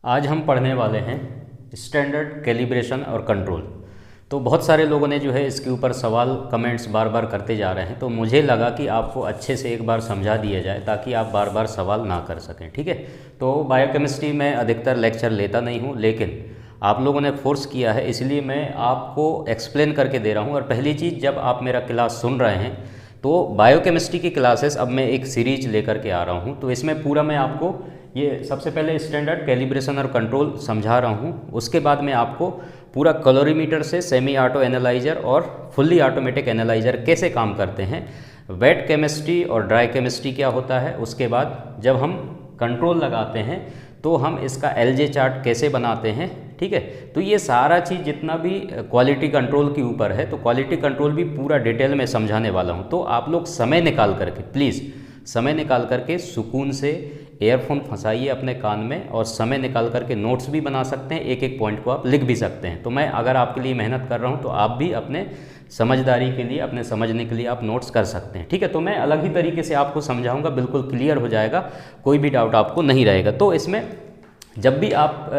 आज हम पढ़ने वाले हैं स्टैंडर्ड कैलिब्रेशन और कंट्रोल। तो बहुत सारे लोगों ने जो है इसके ऊपर सवाल कमेंट्स बार बार करते जा रहे हैं, तो मुझे लगा कि आपको अच्छे से एक बार समझा दिया जाए ताकि आप बार बार सवाल ना कर सकें। ठीक है, तो बायोकेमिस्ट्री में अधिकतर लेक्चर लेता नहीं हूँ, लेकिन आप लोगों ने फोर्स किया है इसलिए मैं आपको एक्सप्लेन करके दे रहा हूँ। और पहली चीज़, जब आप मेरा क्लास सुन रहे हैं तो बायोकेमिस्ट्री की क्लासेस अब मैं एक सीरीज लेकर के आ रहा हूँ, तो इसमें पूरा मैं आपको ये सबसे पहले स्टैंडर्ड कैलिब्रेशन और कंट्रोल समझा रहा हूँ। उसके बाद मैं आपको पूरा कैलोरीमीटर से सेमी ऑटो एनालाइजर और फुल्ली ऑटोमेटिक एनालाइजर कैसे काम करते हैं, वेट केमिस्ट्री और ड्राई केमिस्ट्री क्या होता है, उसके बाद जब हम कंट्रोल लगाते हैं तो हम इसका एलजे चार्ट कैसे बनाते हैं। ठीक है, तो ये सारा चीज़ जितना भी क्वालिटी कंट्रोल के ऊपर है, तो क्वालिटी कंट्रोल भी पूरा डिटेल में समझाने वाला हूँ। तो आप लोग समय निकाल करके, प्लीज़ समय निकाल करके सुकून से एयरफोन फंसाइए अपने कान में और समय निकाल करके नोट्स भी बना सकते हैं, एक एक पॉइंट को आप लिख भी सकते हैं। तो मैं अगर आपके लिए मेहनत कर रहा हूँ तो आप भी अपने समझदारी के लिए, अपने समझने के लिए आप नोट्स कर सकते हैं। ठीक है, तो मैं अलग ही तरीके से आपको समझाऊंगा, बिल्कुल क्लियर हो जाएगा, कोई भी डाउट आपको नहीं रहेगा। तो इसमें जब भी आप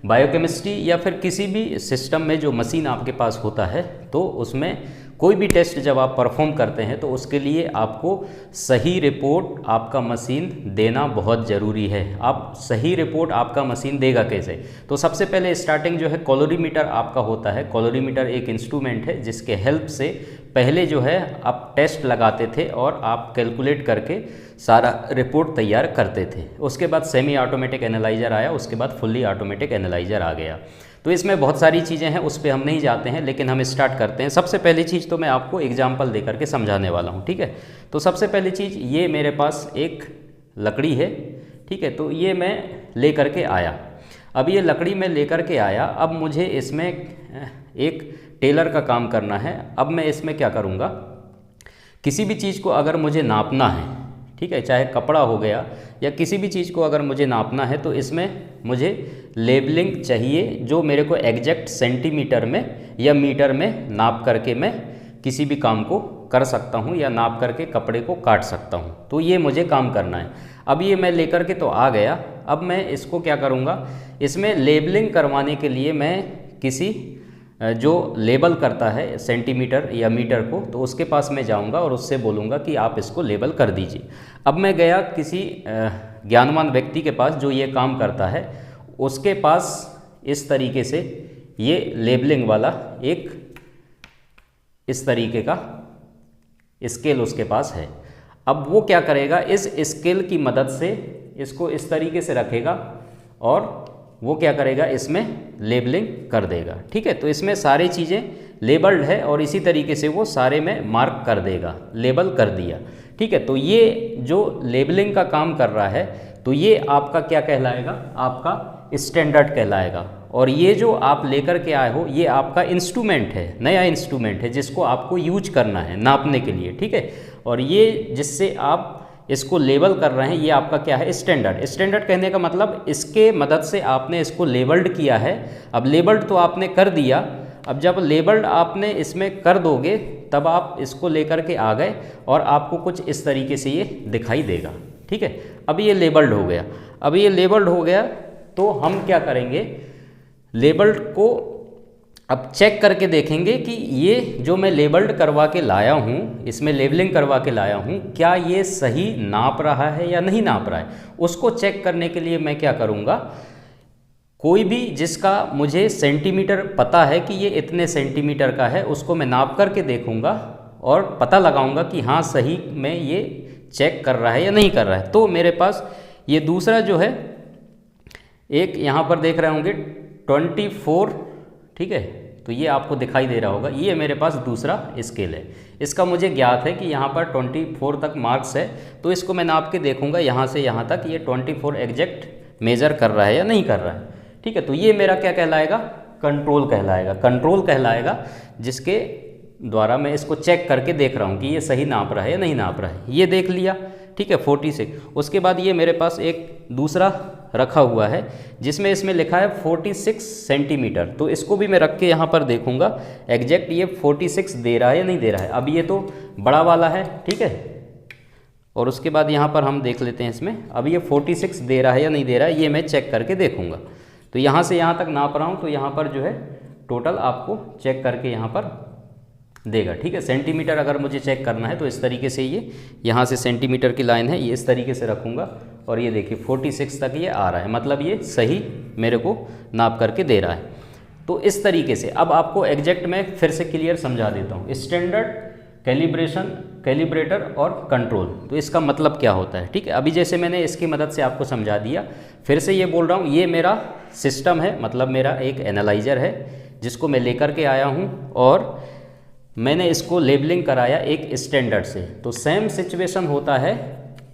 बायोकेमिस्ट्री या फिर किसी भी सिस्टम में जो मशीन आपके पास होता है, तो उसमें कोई भी टेस्ट जब आप परफॉर्म करते हैं तो उसके लिए आपको सही रिपोर्ट आपका मशीन देना बहुत ज़रूरी है। आप सही रिपोर्ट आपका मशीन देगा कैसे? तो सबसे पहले स्टार्टिंग जो है कैलोरीमीटर आपका होता है। कैलोरीमीटर एक इंस्ट्रूमेंट है जिसके हेल्प से पहले जो है आप टेस्ट लगाते थे और आप कैलकुलेट करके सारा रिपोर्ट तैयार करते थे। उसके बाद सेमी ऑटोमेटिक एनालाइजर आया, उसके बाद फुल्ली ऑटोमेटिक एनालाइजर आ गया। तो इसमें बहुत सारी चीज़ें हैं, उस पर हम नहीं जाते हैं, लेकिन हम स्टार्ट करते हैं। सबसे पहली चीज़ तो मैं आपको एग्जांपल देकर के समझाने वाला हूँ। ठीक है, तो सबसे पहली चीज़, ये मेरे पास एक लकड़ी है। ठीक है, तो ये मैं ले कर के आया। अब ये लकड़ी में लेकर के आया, अब मुझे इसमें एक टेलर का काम करना है। अब मैं इसमें क्या करूँगा, किसी भी चीज़ को अगर मुझे नापना है, ठीक है, चाहे कपड़ा हो गया या किसी भी चीज़ को अगर मुझे नापना है, तो इसमें मुझे लेबलिंग चाहिए जो मेरे को एग्जैक्ट सेंटीमीटर में या मीटर में नाप करके मैं किसी भी काम को कर सकता हूँ या नाप करके कपड़े को काट सकता हूँ। तो ये मुझे काम करना है। अब ये मैं लेकर के तो आ गया। अब मैं इसको क्या करूँगा, इसमें लेबलिंग करवाने के लिए मैं किसी जो लेबल करता है सेंटीमीटर या मीटर को, तो उसके पास मैं जाऊंगा और उससे बोलूँगा कि आप इसको लेबल कर दीजिए। अब मैं गया किसी ज्ञानवान व्यक्ति के पास जो ये काम करता है, उसके पास इस तरीके से ये लेबलिंग वाला एक इस तरीके का स्केल उसके पास है। अब वो क्या करेगा, इस स्केल की मदद से इसको इस तरीके से रखेगा और वो क्या करेगा, इसमें लेबलिंग कर देगा। ठीक है, तो इसमें सारी चीज़ें लेबल्ड है और इसी तरीके से वो सारे में मार्क कर देगा, लेबल कर दिया। ठीक है, तो ये जो लेबलिंग का काम कर रहा है, तो ये आपका क्या कहलाएगा, आपका स्टैंडर्ड कहलाएगा। और ये जो आप लेकर के आए हो, ये आपका इंस्ट्रूमेंट है, नया इंस्ट्रूमेंट है जिसको आपको यूज करना है नापने के लिए। ठीक है, और ये जिससे आप इसको लेबल कर रहे हैं, ये आपका क्या है, स्टैंडर्ड। स्टैंडर्ड कहने का मतलब इसके मदद से आपने इसको लेबल्ड किया है। अब लेबल्ड तो आपने कर दिया, अब जब लेबल्ड आपने इसमें कर दोगे तब आप इसको लेकर के आ गए और आपको कुछ इस तरीके से ये दिखाई देगा। ठीक है, अब ये लेबल्ड हो गया। अब ये लेबल्ड हो गया तो हम क्या करेंगे, लेबल्ड को अब चेक करके देखेंगे कि ये जो मैं लेबल्ड करवा के लाया हूँ, इसमें लेबलिंग करवा के लाया हूँ, क्या ये सही नाप रहा है या नहीं नाप रहा है। उसको चेक करने के लिए मैं क्या करूँगा, कोई भी जिसका मुझे सेंटीमीटर पता है कि ये इतने सेंटीमीटर का है, उसको मैं नाप करके देखूँगा और पता लगाऊँगा कि हाँ सही में ये चेक कर रहा है या नहीं कर रहा है। तो मेरे पास ये दूसरा जो है, एक यहाँ पर देख रहे होंगे 24, ठीक है, तो ये आपको दिखाई दे रहा होगा, ये मेरे पास दूसरा स्केल है। इसका मुझे ज्ञात है कि यहाँ पर 24 तक मार्क्स है, तो इसको मैं नाप के देखूँगा यहाँ से यहाँ तक ये 24 एग्जैक्ट मेज़र कर रहा है या नहीं कर रहा है। ठीक है, तो ये मेरा क्या कहलाएगा, कंट्रोल कहलाएगा। कंट्रोल कहलाएगा जिसके द्वारा मैं इसको चेक करके देख रहा हूँ कि ये सही नाप रहा है या नहीं नाप रहा है। ये देख लिया, ठीक है, 46। उसके बाद ये मेरे पास एक दूसरा रखा हुआ है जिसमें इसमें लिखा है 46 सेंटीमीटर, तो इसको भी मैं रख के यहाँ पर देखूँगा एग्जैक्ट ये 46 दे रहा है या नहीं दे रहा है। अब ये तो बड़ा वाला है, ठीक है, और उसके बाद यहाँ पर हम देख लेते हैं इसमें अब ये 46 दे रहा है या नहीं दे रहा है, ये मैं चेक करके देखूँगा। तो यहाँ से यहाँ तक नाप रहा हूँ, तो यहाँ पर जो है टोटल आपको चेक करके यहाँ पर देगा, ठीक है। सेंटीमीटर अगर मुझे चेक करना है तो इस तरीके से ये यहाँ से सेंटीमीटर की लाइन है, ये इस तरीके से रखूँगा और ये देखिए 46 तक ये आ रहा है, मतलब ये सही मेरे को नाप करके दे रहा है। तो इस तरीके से अब आपको एग्जैक्ट मैं फिर से क्लियर समझा देता हूँ। स्टैंडर्ड, कैलिब्रेशन, कैलिब्रेटर और कंट्रोल, तो इसका मतलब क्या होता है, ठीक है। अभी जैसे मैंने इसकी मदद से आपको समझा दिया, फिर से ये बोल रहा हूँ, ये मेरा सिस्टम है, मतलब मेरा एक एनालाइजर है जिसको मैं लेकर के आया हूँ और मैंने इसको लेबलिंग कराया एक स्टैंडर्ड से। तो सेम सिचुएशन होता है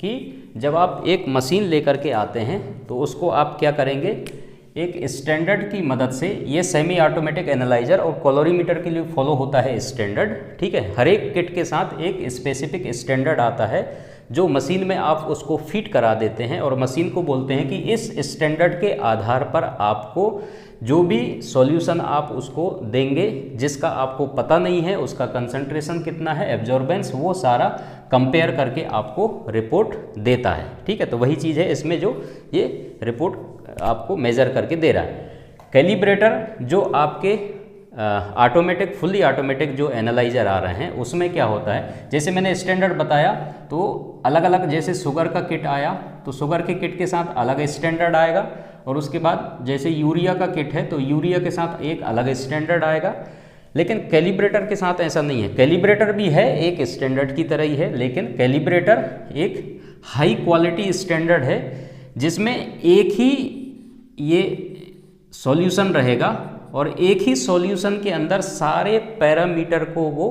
कि जब आप एक मशीन लेकर के आते हैं तो उसको आप क्या करेंगे, एक स्टैंडर्ड की मदद से, ये सेमी ऑटोमेटिक एनालाइजर और कैलोरीमीटर के लिए फॉलो होता है स्टैंडर्ड, ठीक है। हर एक किट के साथ एक स्पेसिफिक स्टैंडर्ड आता है जो मशीन में आप उसको फिट करा देते हैं और मशीन को बोलते हैं कि इस स्टैंडर्ड के आधार पर आपको जो भी सॉल्यूशन आप उसको देंगे, जिसका आपको पता नहीं है उसका कंसंट्रेशन कितना है, एब्जॉर्बेंस, वो सारा कंपेयर करके आपको रिपोर्ट देता है, ठीक है। तो वही चीज़ है इसमें जो ये रिपोर्ट आपको मेज़र करके दे रहा है। कैलिब्रेटर जो आपके ऑटोमेटिक, फुल्ली ऑटोमेटिक जो एनालाइजर आ रहे हैं उसमें क्या होता है, जैसे मैंने स्टैंडर्ड बताया तो अलग अलग, जैसे शुगर का किट आया तो शुगर के किट के साथ अलग स्टैंडर्ड आएगा, और उसके बाद जैसे यूरिया का किट है तो यूरिया के साथ एक अलग स्टैंडर्ड आएगा। लेकिन कैलिब्रेटर के साथ ऐसा नहीं है, कैलिब्रेटर भी है एक स्टैंडर्ड की तरह ही है, लेकिन कैलिब्रेटर एक हाई क्वालिटी स्टैंडर्ड है जिसमें एक ही ये सॉल्यूशन रहेगा और एक ही सॉल्यूशन के अंदर सारे पैरामीटर को वो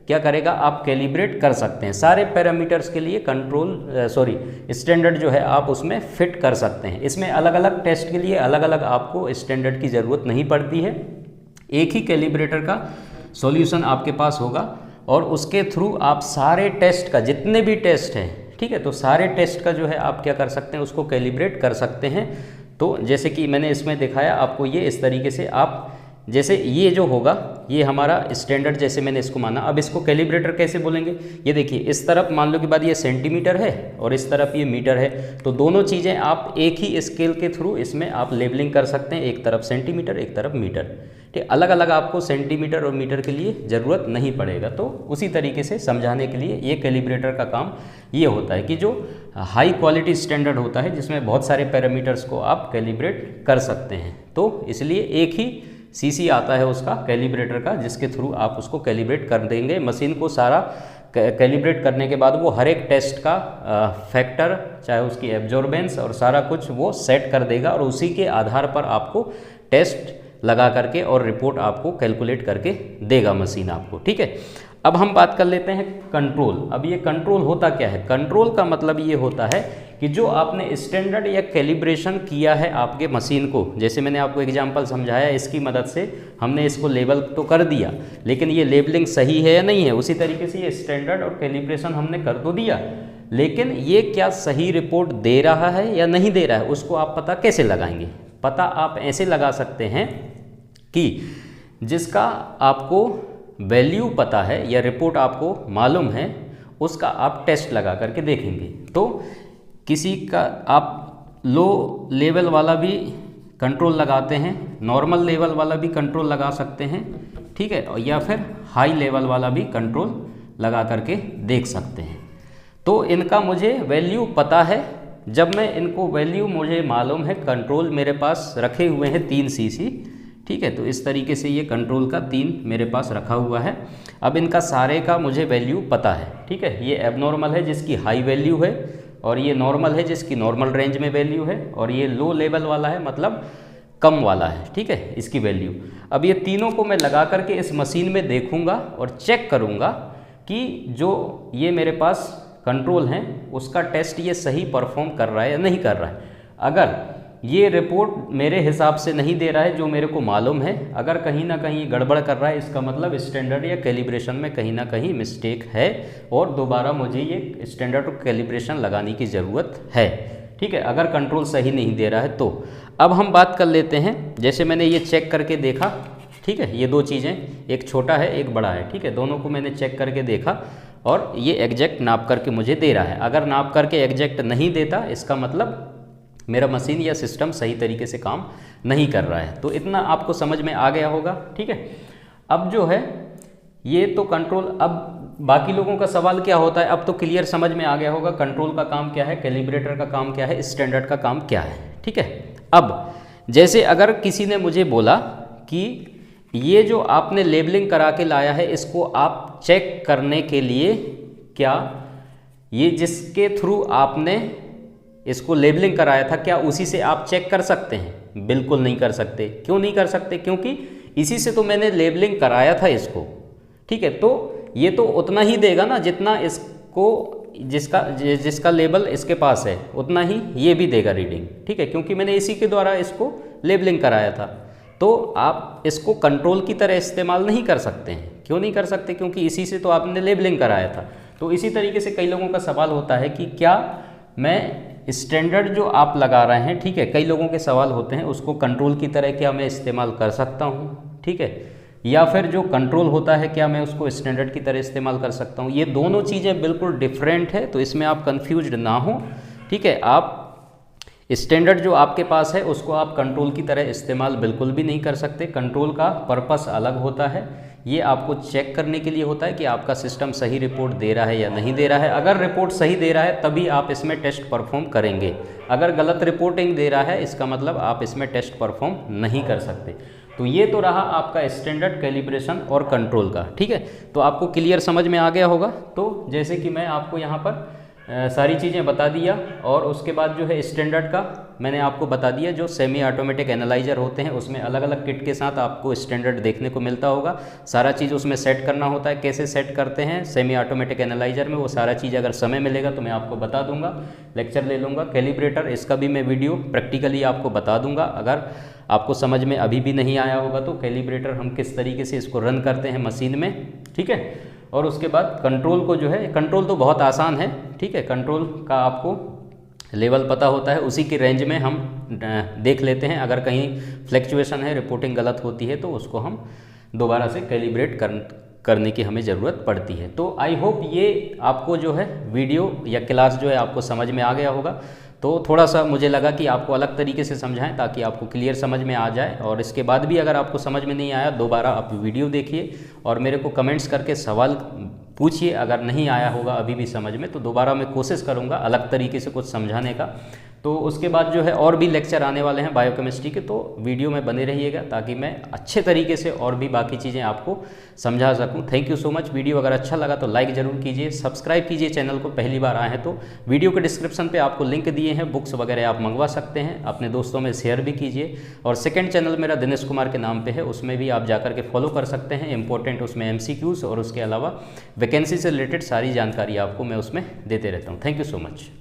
क्या करेगा, आप कैलिब्रेट कर सकते हैं। सारे पैरामीटर्स के लिए स्टैंडर्ड जो है आप उसमें फिट कर सकते हैं। इसमें अलग अलग टेस्ट के लिए अलग अलग आपको स्टैंडर्ड की ज़रूरत नहीं पड़ती है, एक ही कैलिब्रेटर का सॉल्यूशन आपके पास होगा और उसके थ्रू आप सारे टेस्ट का, जितने भी टेस्ट हैं, ठीक है, तो सारे टेस्ट का जो है आप क्या कर सकते हैं, उसको कैलिब्रेट कर सकते हैं। तो जैसे कि मैंने इसमें दिखाया आपको, ये इस तरीके से आप, जैसे ये जो होगा ये हमारा स्टैंडर्ड, जैसे मैंने इसको माना। अब इसको कैलिब्रेटर कैसे बोलेंगे, ये देखिए इस तरफ मान लो कि बाद ये सेंटीमीटर है और इस तरफ ये मीटर है, तो दोनों चीज़ें आप एक ही स्केल के थ्रू इसमें आप लेबलिंग कर सकते हैं, एक तरफ सेंटीमीटर एक तरफ मीटर, ठीक। अलग अलग आपको सेंटीमीटर और मीटर के लिए ज़रूरत नहीं पड़ेगा। तो उसी तरीके से समझाने के लिए ये कैलिब्रेटर का काम ये होता है कि जो हाई क्वालिटी स्टैंडर्ड होता है जिसमें बहुत सारे पैरामीटर्स को आप कैलिब्रेट कर सकते हैं। तो इसलिए एक ही सीसी आता है उसका कैलिब्रेटर का, जिसके थ्रू आप उसको कैलिब्रेट कर देंगे। मशीन को सारा कैलिब्रेट करने के बाद वो हर एक टेस्ट का फैक्टर, चाहे उसकी एब्जॉर्बेंस और सारा कुछ वो सेट कर देगा और उसी के आधार पर आपको टेस्ट लगा करके और रिपोर्ट आपको कैलकुलेट करके देगा मशीन आपको, ठीक है। अब हम बात कर लेते हैं कंट्रोल। अब ये कंट्रोल होता क्या है, कंट्रोल का मतलब ये होता है कि जो आपने स्टैंडर्ड या कैलिब्रेशन किया है आपके मशीन को, जैसे मैंने आपको एग्जांपल समझाया, इसकी मदद से हमने इसको लेबल तो कर दिया, लेकिन ये लेबलिंग सही है या नहीं है, उसी तरीके से ये स्टैंडर्ड और कैलिब्रेशन हमने कर तो दिया, लेकिन ये क्या सही रिपोर्ट दे रहा है या नहीं दे रहा है, उसको आप पता कैसे लगाएंगे। पता आप ऐसे लगा सकते हैं कि जिसका आपको वैल्यू पता है या रिपोर्ट आपको मालूम है, उसका आप टेस्ट लगा करके देखेंगे। तो किसी का आप लो लेवल वाला भी कंट्रोल लगाते हैं, नॉर्मल लेवल वाला भी कंट्रोल लगा सकते हैं, ठीक है, या फिर हाई लेवल वाला भी कंट्रोल लगा करके देख सकते हैं। तो इनका मुझे वैल्यू पता है, जब मैं इनको वैल्यू मुझे मालूम है, कंट्रोल मेरे पास रखे हुए हैं 3 सीसी, ठीक है। तो इस तरीके से ये कंट्रोल का 3 मेरे पास रखा हुआ है। अब इनका सारे का मुझे वैल्यू पता है, ठीक है। ये एबनॉर्मल है जिसकी हाई वैल्यू है, और ये नॉर्मल है जिसकी नॉर्मल रेंज में वैल्यू है, और ये लो लेवल वाला है मतलब कम वाला है, ठीक है, इसकी वैल्यू। अब ये तीनों को मैं लगा करके इस मशीन में देखूंगा और चेक करूंगा कि जो ये मेरे पास कंट्रोल हैं उसका टेस्ट ये सही परफॉर्म कर रहा है या नहीं कर रहा है। अगर ये रिपोर्ट मेरे हिसाब से नहीं दे रहा है जो मेरे को मालूम है, अगर कहीं ना कहीं गड़बड़ कर रहा है, इसका मतलब स्टैंडर्ड या कैलिब्रेशन में कहीं ना कहीं मिस्टेक है और दोबारा मुझे ये स्टैंडर्ड और कैलिब्रेशन लगाने की ज़रूरत है, ठीक है, अगर कंट्रोल सही नहीं दे रहा है तो। अब हम बात कर लेते हैं, जैसे मैंने ये चेक करके देखा, ठीक है, ये 2 चीज़ें, एक छोटा है एक बड़ा है, ठीक है, दोनों को मैंने चेक करके देखा और ये एग्जैक्ट नाप करके मुझे दे रहा है। अगर नाप करके एग्जैक्ट नहीं देता, इसका मतलब मेरा मशीन या सिस्टम सही तरीके से काम नहीं कर रहा है। तो इतना आपको समझ में आ गया होगा, ठीक है। अब जो है ये तो कंट्रोल, अब बाकी लोगों का सवाल क्या होता है, अब तो क्लियर समझ में आ गया होगा कंट्रोल का काम क्या है, कैलिब्रेटर का काम क्या है, स्टैंडर्ड का काम क्या है, ठीक है। अब जैसे अगर किसी ने मुझे बोला कि ये जो आपने लेबलिंग करा के लाया है, इसको आप चेक करने के लिए क्या ये जिसके थ्रू आपने इसको लेबलिंग कराया था, क्या उसी से आप चेक कर सकते हैं? बिल्कुल नहीं कर सकते। क्यों नहीं कर सकते? क्योंकि इसी से तो मैंने लेबलिंग कराया था इसको, ठीक है। तो ये तो उतना ही देगा ना जितना इसको जिसका लेबल इसके पास है, उतना ही ये भी देगा रीडिंग, ठीक है, क्योंकि मैंने इसी के द्वारा इसको लेबलिंग कराया था। तो आप इसको कंट्रोल की तरह इस्तेमाल नहीं कर सकते हैं। क्यों नहीं कर सकते? क्योंकि इसी से तो आपने लेबलिंग कराया था। तो इसी तरीके से कई लोगों का सवाल होता है कि क्या मैं स्टैंडर्ड जो आप लगा रहे हैं, ठीक है, कई लोगों के सवाल होते हैं, उसको कंट्रोल की तरह क्या मैं इस्तेमाल कर सकता हूँ, ठीक है, या फिर जो कंट्रोल होता है क्या मैं उसको स्टैंडर्ड की तरह इस्तेमाल कर सकता हूँ। ये दोनों चीज़ें बिल्कुल डिफरेंट है, तो इसमें आप कंफ्यूज्ड ना हो, ठीक है। आप स्टैंडर्ड जो आपके पास है उसको आप कंट्रोल की तरह इस्तेमाल बिल्कुल भी नहीं कर सकते। कंट्रोल का पर्पस अलग होता है, ये आपको चेक करने के लिए होता है कि आपका सिस्टम सही रिपोर्ट दे रहा है या नहीं दे रहा है। अगर रिपोर्ट सही दे रहा है तभी आप इसमें टेस्ट परफॉर्म करेंगे। अगर गलत रिपोर्टिंग दे रहा है, इसका मतलब आप इसमें टेस्ट परफॉर्म नहीं कर सकते। तो ये तो रहा आपका स्टैंडर्ड, कैलिब्रेशन और कंट्रोल का, ठीक है। तो आपको क्लियर समझ में आ गया होगा। तो जैसे कि मैं आपको यहाँ पर सारी चीज़ें बता दिया, और उसके बाद जो है स्टैंडर्ड का मैंने आपको बता दिया। जो सेमी ऑटोमेटिक एनालाइजर होते हैं उसमें अलग अलग किट के साथ आपको स्टैंडर्ड देखने को मिलता होगा। सारा चीज़ उसमें सेट करना होता है। कैसे सेट करते हैं सेमी ऑटोमेटिक एनालाइजर में, वो सारा चीज़ अगर समय मिलेगा तो मैं आपको बता दूंगा, लेक्चर ले लूँगा। कैलिब्रेटर, इसका भी मैं वीडियो प्रैक्टिकली आपको बता दूंगा। अगर आपको समझ में अभी भी नहीं आया होगा तो कैलिब्रेटर हम किस तरीके से इसको रन करते हैं मशीन में, ठीक है। और उसके बाद कंट्रोल को जो है, कंट्रोल तो बहुत आसान है, ठीक है। कंट्रोल का आपको लेवल पता होता है, उसी की रेंज में हम देख लेते हैं। अगर कहीं फ्लैक्चुएशन है, रिपोर्टिंग गलत होती है, तो उसको हम दोबारा से कैलिब्रेट करने की हमें ज़रूरत पड़ती है। तो आई होप ये आपको जो है वीडियो या क्लास जो है आपको समझ में आ गया होगा। तो थोड़ा सा मुझे लगा कि आपको अलग तरीके से समझाएं ताकि आपको क्लियर समझ में आ जाए। और इसके बाद भी अगर आपको समझ में नहीं आया, दोबारा आप वीडियो देखिए और मेरे को कमेंट्स करके सवाल पूछिए। अगर नहीं आया होगा अभी भी समझ में, तो दोबारा मैं कोशिश करूँगा अलग तरीके से कुछ समझाने का। तो उसके बाद जो है और भी लेक्चर आने वाले हैं बायोकेमिस्ट्री के, तो वीडियो में बने रहिएगा ताकि मैं अच्छे तरीके से और भी बाकी चीज़ें आपको समझा सकूं। Thank you so much. Video अगर अच्छा लगा तो लाइक ज़रूर कीजिए, सब्सक्राइब कीजिए चैनल को, पहली बार आए हैं तो। वीडियो के डिस्क्रिप्शन पे आपको लिंक दिए हैं, बुक्स वगैरह आप मंगवा सकते हैं, अपने दोस्तों में शेयर भी कीजिए। और सेकंड चैनल मेरा दिनेश कुमार के नाम पे है, उसमें भी आप जाकर के फॉलो कर सकते हैं। इंपॉर्टेंट उसमें MCQs और उसके अलावा वैकेंसी से रिलेटेड सारी जानकारी आपको मैं उसमें देते रहता हूँ। Thank you so much.